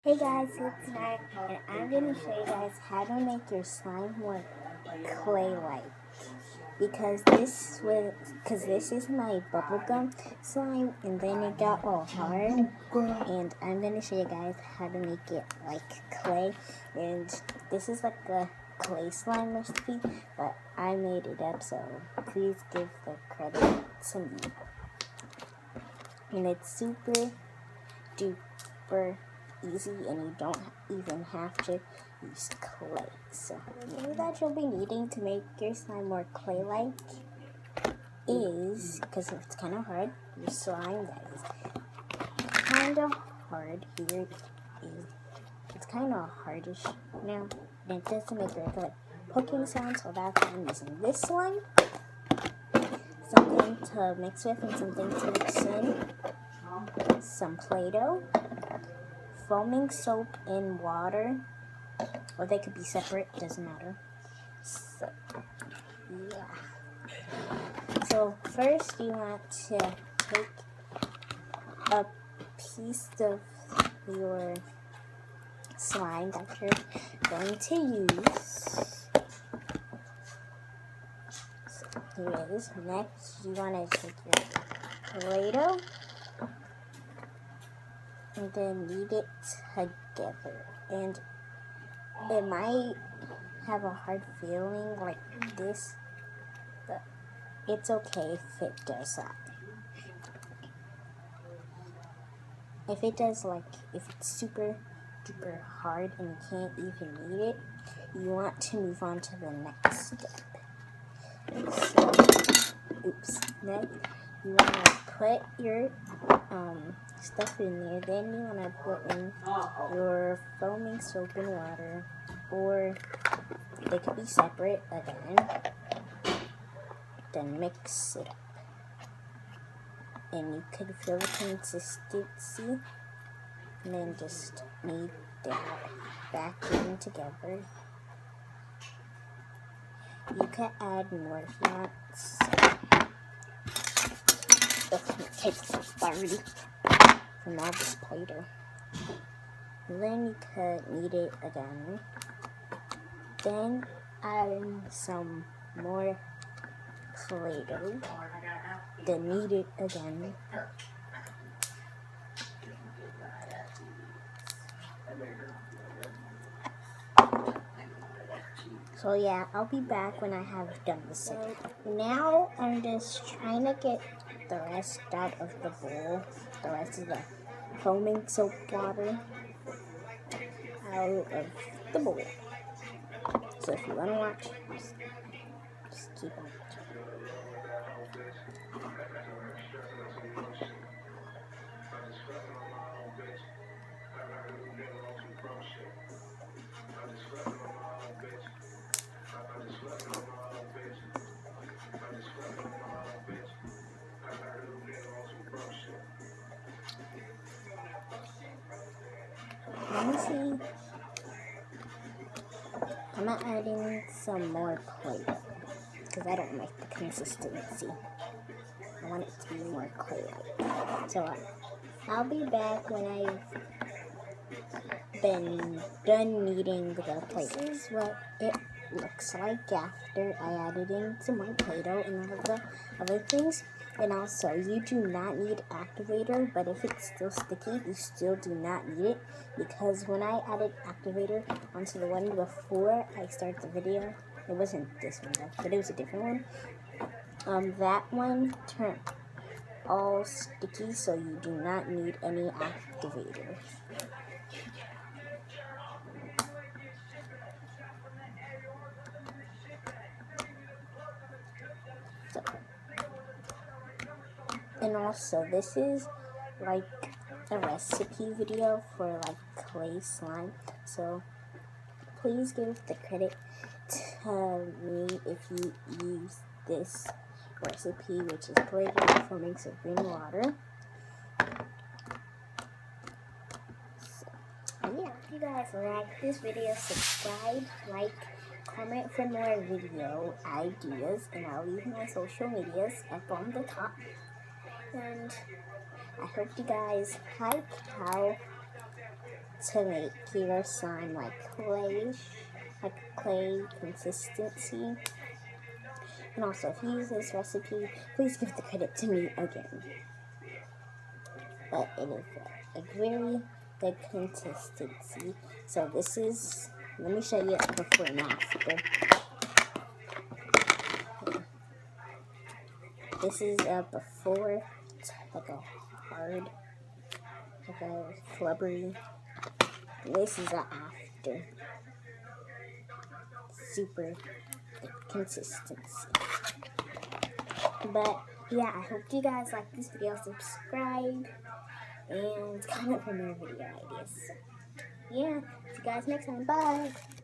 Hey guys, it's Matt, and I'm going to show you guys how to make your slime more clay-like. Because this is my bubblegum slime, and then it got all hard. And I'm going to show you guys how to make it like clay. And this is like the clay slime recipe, but I made it up, so please give the credit to me. And it's super duper easy, and you don't even have to use clay. So the thing that you'll be needing to make your slime more clay-like is, because it's kind of hard, your slime that is kind of hard here is, it's kind of hardish now, and it doesn't make a good hooking sound, so that's why I'm using this slime. Something to mix with and something to mix in. Some Play-Doh, foaming soap in water, or they could be separate, doesn't matter. So, yeah. So first you want to take a piece of your slime that you're going to use. So here it is. Next you want to take your Play-Doh and then knead it together. And it might have a hard feeling like this, but it's okay if it does that. If it does, if it's super duper hard and you can't even knead it, you want to move on to the next step. So, next you want to put your stuff in there. Then you want to put in your foaming soap and water, or they could be separate again. Then mix it up, and you could feel the consistency, and then just knead that back in together. You can add more if you want. It tastes dirty from all this Play-Doh. And then you could knead it again. Then add in some more Play-Doh. Then knead it again. So yeah, I'll be back when I have done this. So now I'm just trying to get the rest out of the bowl, the rest of the foaming soap water out of the bowl. So if you want to watch, just keep on watching. Let me see. I'm adding some more Play-Doh because I don't like the consistency. I want it to be more clay-like. So I'll be back when I've been done kneading the Play-Doh. This is what it looks like after I added in some more Play-Doh and all of the other things. And also, you do not need activator, but if it's still sticky, you still do not need it, because when I added activator onto the one before I started the video, it wasn't this one though, but it was a different one. That one turned all sticky, so you do not need any activator. So, and also, this is like a recipe video for like clay slime, so please give the credit to me if you use this recipe, which is Play-Doh, foaming soap and water. So, yeah, if you guys like this video, subscribe, like, comment for more video ideas, and I'll leave my social medias up on the top. And I hope you guys like how to make your slime like clay consistency. And also, if you use this recipe, please give the credit to me again. But it is like very good consistency. So this is, let me show you before and after. This is a before, it's like a hard, like a flubbery. This is a after. Super good consistency. But yeah, I hope you guys like this video. Subscribe and comment for more video ideas. Yeah, see you guys next time. Bye.